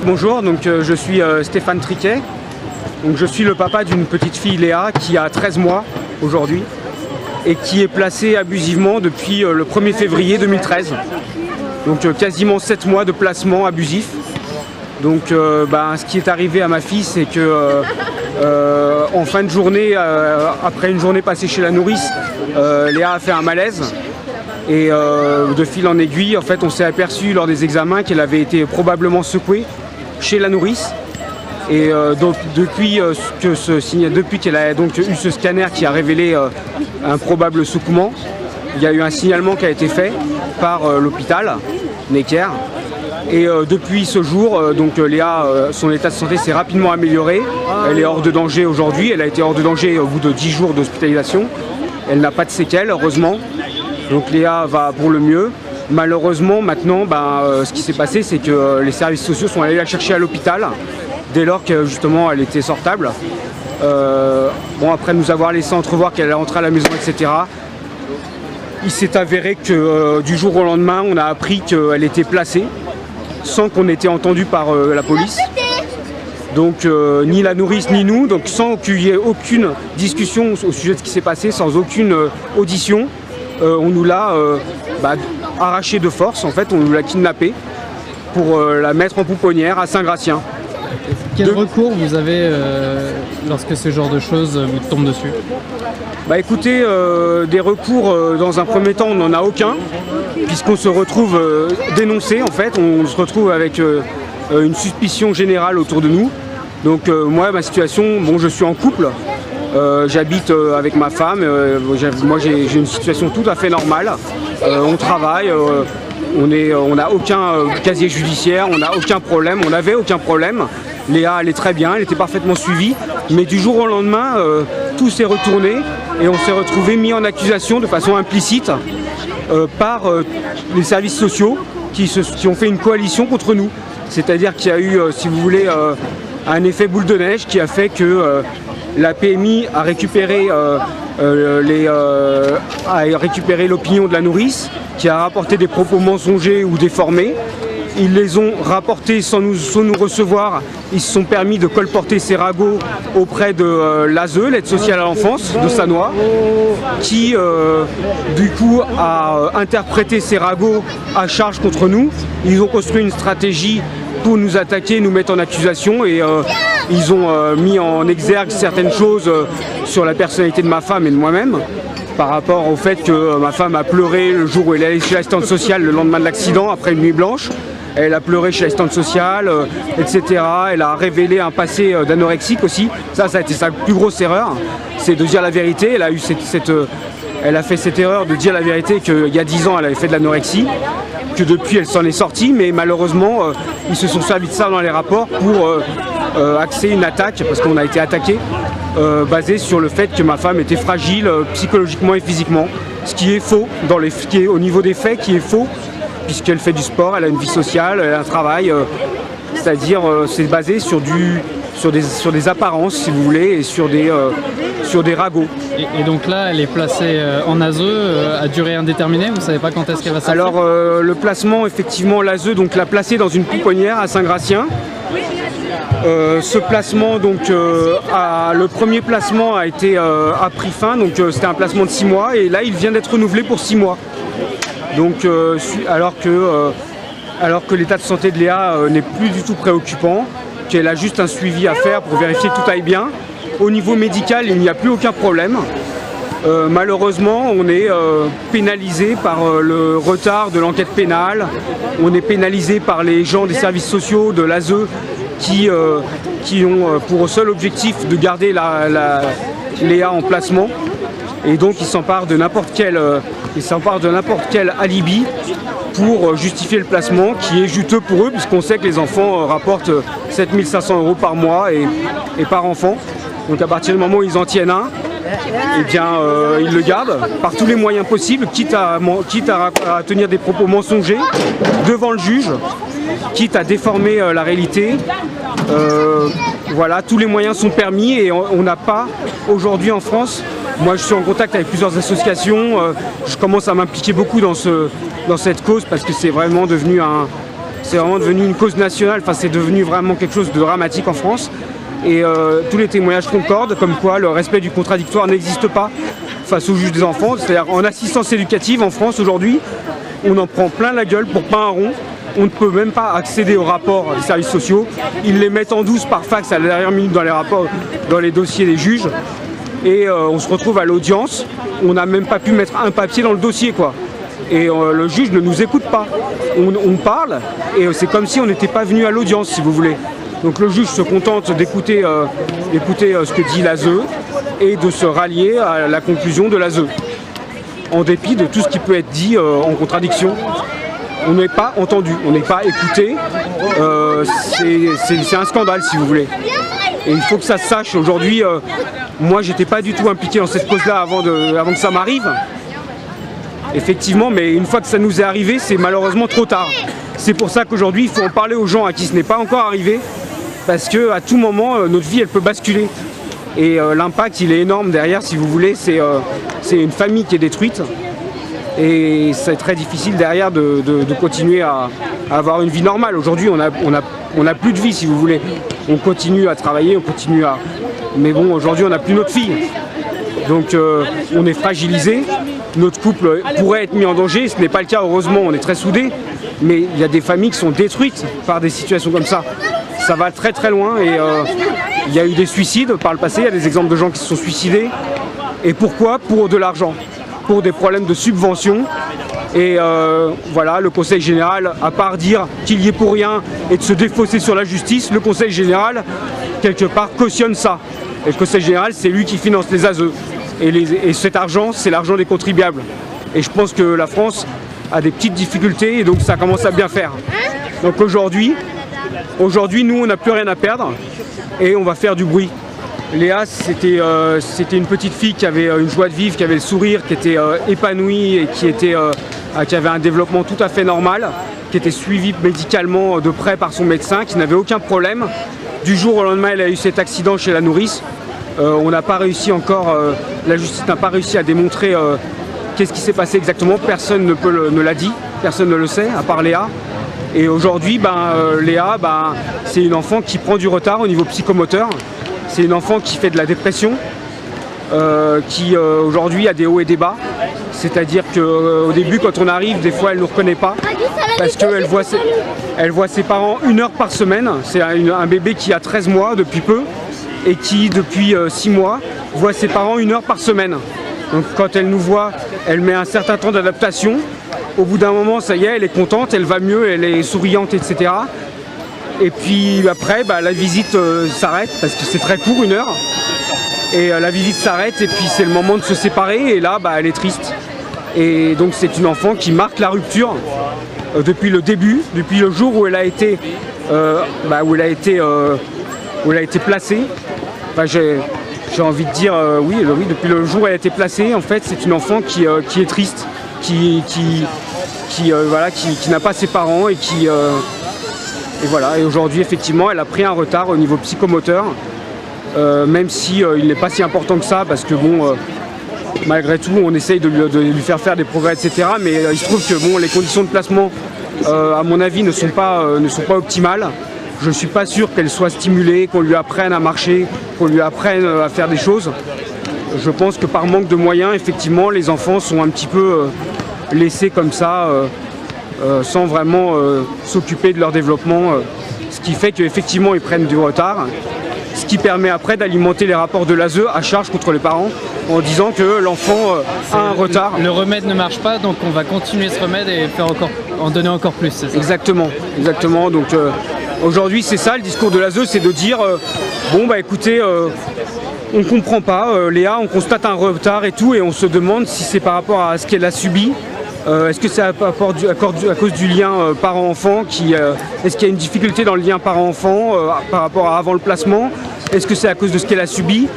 Bonjour, je suis Stéphane Triquet. Je suis le papa d'une petite fille Léa qui a 13 mois aujourd'hui et qui est placée abusivement depuis le 1er février 2013. Quasiment 7 mois de placement abusif. Ce qui est arrivé à ma fille, c'est que en fin de journée, après une journée passée chez la nourrice, Léa a fait un malaise. Et de fil en aiguille, en fait, on s'est aperçu lors des examens qu'elle avait été probablement secouée chez la nourrice. Et depuis qu'elle a donc eu ce scanner qui a révélé un probable secouement, il y a eu un signalement qui a été fait par l'hôpital Necker. Et depuis ce jour, Léa, son état de santé s'est rapidement amélioré. Elle est hors de danger aujourd'hui. Elle a été hors de danger au bout de 10 jours d'hospitalisation. Elle n'a pas de séquelles, heureusement. Donc Léa va pour le mieux. Malheureusement, maintenant, ce qui s'est passé, c'est que les services sociaux sont allés la chercher à l'hôpital dès lors que justement elle était sortable. Après nous avoir laissé entrevoir qu'elle allait rentrer à la maison, etc. Il s'est avéré que du jour au lendemain, on a appris qu'elle était placée sans qu'on ait été entendu par la police. Ni la nourrice ni nous, sans qu'il y ait aucune discussion au sujet de ce qui s'est passé, sans aucune audition. On nous l'a arraché de force, en fait, on nous l'a kidnappée pour la mettre en pouponnière à Saint-Gratien. Quel recours vous avez lorsque ce genre de choses vous tombe dessus? Écoutez, des recours, dans un premier temps, on n'en a aucun, puisqu'on se retrouve dénoncé, en fait, on se retrouve avec une suspicion générale autour de nous. Moi, ma situation, je suis en couple. J'habite avec ma femme, moi j'ai une situation tout à fait normale, on travaille, on n'a aucun casier judiciaire, on n'a aucun problème, on n'avait aucun problème. Léa allait très bien, elle était parfaitement suivie, mais du jour au lendemain, tout s'est retourné et on s'est retrouvé mis en accusation de façon implicite par les services sociaux qui ont fait une coalition contre nous. C'est-à-dire qu'il y a eu, si vous voulez, un effet boule de neige qui a fait que la PMI a récupéré l'opinion de la nourrice, qui a rapporté des propos mensongers ou déformés. Ils les ont rapportés sans nous recevoir. Ils se sont permis de colporter ces ragots auprès de l'ASE, l'aide sociale à l'enfance de Sannois, qui du coup a interprété ces ragots à charge contre nous. Ils ont construit une stratégie pour nous attaquer, nous mettre en accusation et ils ont mis en exergue certaines choses sur la personnalité de ma femme et de moi-même par rapport au fait que ma femme a pleuré le jour où elle est allée chez l'assistante sociale le lendemain de l'accident après une nuit blanche. Elle a pleuré chez l'assistante sociale, etc. Elle a révélé un passé d'anorexique aussi. Ça a été sa plus grosse erreur, c'est de dire la vérité. Elle a eu elle a fait cette erreur de dire la vérité qu'il y a 10 ans elle avait fait de l'anorexie, que depuis elle s'en est sortie, mais malheureusement ils se sont servis de ça dans les rapports pour axer une attaque, parce qu'on a été attaqué, basée sur le fait que ma femme était fragile psychologiquement et physiquement, ce qui est faux, au niveau des faits, qui est faux, puisqu'elle fait du sport, elle a une vie sociale, elle a un travail, c'est-à-dire c'est basé sur des apparences, si vous voulez, et sur des ragots. Et donc là, elle est placée en ASE à durée indéterminée, vous ne savez pas quand est-ce qu'elle va sortir? Alors le placement, effectivement, l'ASE l'a placée dans une pouponnière à Saint-Gratien. Ce placement, le premier placement a pris fin, c'était un placement de 6 mois, et là il vient d'être renouvelé pour 6 mois. Alors que l'état de santé de Léa n'est plus du tout préoccupant, qu'elle a juste un suivi à faire pour vérifier que tout aille bien. Au niveau médical, il n'y a plus aucun problème. Malheureusement, on est pénalisé par le retard de l'enquête pénale, on est pénalisé par les gens des services sociaux, de l'ASE, qui ont pour seul objectif de garder Léa en placement. Et donc ils s'emparent de n'importe quel alibi pour justifier le placement, qui est juteux pour eux, puisqu'on sait que les enfants rapportent 7 500 € par mois et par enfant. Donc à partir du moment où ils en tiennent un, ils le gardent par tous les moyens possibles, quitte à tenir des propos mensongers devant le juge, quitte à déformer la réalité. Voilà, tous les moyens sont permis et on n'a pas aujourd'hui en France. Moi je suis en contact avec plusieurs associations, je commence à m'impliquer beaucoup dans cette cause parce que c'est vraiment devenu C'est vraiment devenu une cause nationale, enfin c'est devenu vraiment quelque chose de dramatique en France. Et tous les témoignages concordent, comme quoi le respect du contradictoire n'existe pas face au juge des enfants. C'est-à-dire en assistance éducative en France aujourd'hui, on en prend plein la gueule pour pas un rond. On ne peut même pas accéder aux rapports des services sociaux. Ils les mettent en douce par fax à la dernière minute dans les rapports, dans les dossiers des juges. Et on se retrouve à l'audience, on n'a même pas pu mettre un papier dans le dossier, quoi. Et le juge ne nous écoute pas. On parle et c'est comme si on n'était pas venu à l'audience, si vous voulez. Donc le juge se contente d'écouter ce que dit l'ASE et de se rallier à la conclusion de l'ASE, en dépit de tout ce qui peut être dit en contradiction. On n'est pas entendu, on n'est pas écouté. C'est un scandale, si vous voulez. Et il faut que ça se sache. Aujourd'hui, moi, j'étais pas du tout impliqué dans cette cause-là avant que ça m'arrive. Effectivement, mais une fois que ça nous est arrivé, c'est malheureusement trop tard. C'est pour ça qu'aujourd'hui, il faut en parler aux gens à qui ce n'est pas encore arrivé, parce qu'à tout moment, notre vie, elle peut basculer. Et l'impact, il est énorme derrière, si vous voulez. C'est une famille qui est détruite. Et c'est très difficile derrière de continuer à avoir une vie normale. Aujourd'hui, on a plus de vie, si vous voulez. On continue à travailler, on continue à... Mais bon, aujourd'hui, on n'a plus notre fille. Donc, on est fragilisé. Notre couple pourrait être mis en danger. Ce n'est pas le cas, heureusement, on est très soudés. Mais il y a des familles qui sont détruites par des situations comme ça. Ça va très très loin. Et il y a eu des suicides par le passé. Il y a des exemples de gens qui se sont suicidés. Et pourquoi? Pour de l'argent. Pour des problèmes de subvention. Et voilà, le Conseil général, à part dire qu'il y est pour rien et de se défausser sur la justice, le Conseil général, quelque part, cautionne ça. Et le Conseil général, c'est lui qui finance les ASE. Et cet argent, c'est l'argent des contribuables. Et je pense que la France a des petites difficultés et donc ça commence à bien faire. Donc aujourd'hui, nous, on n'a plus rien à perdre et on va faire du bruit. Léa, c'était une petite fille qui avait une joie de vivre, qui avait le sourire, qui était épanouie et qui avait un développement tout à fait normal, qui était suivie médicalement de près par son médecin, qui n'avait aucun problème. Du jour au lendemain, elle a eu cet accident chez la nourrice. On n'a pas réussi encore, la justice n'a pas réussi à démontrer qu'est-ce qui s'est passé exactement. Personne ne l'a dit, personne ne le sait, à part Léa. Et aujourd'hui, Léa, c'est une enfant qui prend du retard au niveau psychomoteur. C'est une enfant qui fait de la dépression, qui aujourd'hui a des hauts et des bas. C'est-à-dire qu'au début, quand on arrive, des fois, elle ne nous reconnaît pas parce qu'elle voit ses parents 1 heure par semaine. C'est un bébé qui a 13 mois depuis peu et qui, depuis 6 mois, voit ses parents 1 heure par semaine. Donc quand elle nous voit, elle met un certain temps d'adaptation. Au bout d'un moment, ça y est, elle est contente, elle va mieux, elle est souriante, etc. Et puis après, la visite s'arrête parce que c'est très court, 1 heure. Et la visite s'arrête et puis c'est le moment de se séparer et là, elle est triste. Et donc c'est une enfant qui marque la rupture depuis le début, depuis le jour où elle a été, placée. J'ai envie de dire oui, depuis le jour où elle a été placée, en fait, c'est une enfant qui est triste, qui n'a pas ses parents et qui... Et voilà, et aujourd'hui, effectivement, elle a pris un retard au niveau psychomoteur, même si il n'est pas si important que ça, parce que bon, malgré tout, on essaye de lui faire des progrès, etc. Mais il se trouve que bon, les conditions de placement, à mon avis, ne sont pas optimales. Je ne suis pas sûr qu'elle soit stimulée, qu'on lui apprenne à marcher, qu'on lui apprenne à faire des choses. Je pense que par manque de moyens, effectivement, les enfants sont un petit peu laissés comme ça. Sans vraiment s'occuper de leur développement, ce qui fait qu'effectivement ils prennent du retard, ce qui permet après d'alimenter les rapports de l'ASE à charge contre les parents en disant que l'enfant a un retard. Le remède ne marche pas, donc on va continuer ce remède et en donner encore plus, c'est ça? Exactement. Donc aujourd'hui c'est ça le discours de l'ASE, c'est de dire écoutez, on comprend pas, Léa, on constate un retard et tout, et on se demande si c'est par rapport à ce qu'elle a subi. Est-ce que c'est à cause du lien parent-enfant est-ce qu'il y a une difficulté dans le lien parent-enfant par rapport à avant le placement? Est-ce que c'est à cause de ce qu'elle a subi?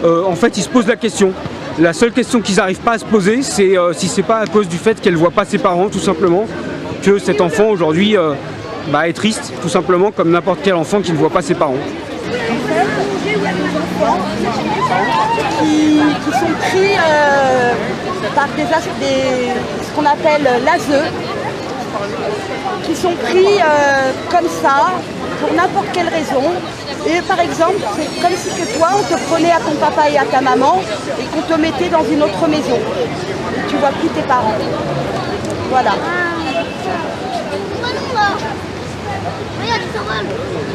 En fait, ils se posent la question. La seule question qu'ils n'arrivent pas à se poser, c'est si c'est pas à cause du fait qu'elle ne voit pas ses parents, tout simplement, que cet enfant aujourd'hui est triste, tout simplement, comme n'importe quel enfant qui ne voit pas ses parents. Qui sont pris par ce qu'on appelle l'ASE. qui sont pris comme ça, pour n'importe quelle raison. Et par exemple, c'est comme si que toi, on te prenait à ton papa et à ta maman et qu'on te mettait dans une autre maison. Et tu vois plus tes parents. Voilà. Regarde, il s'en va.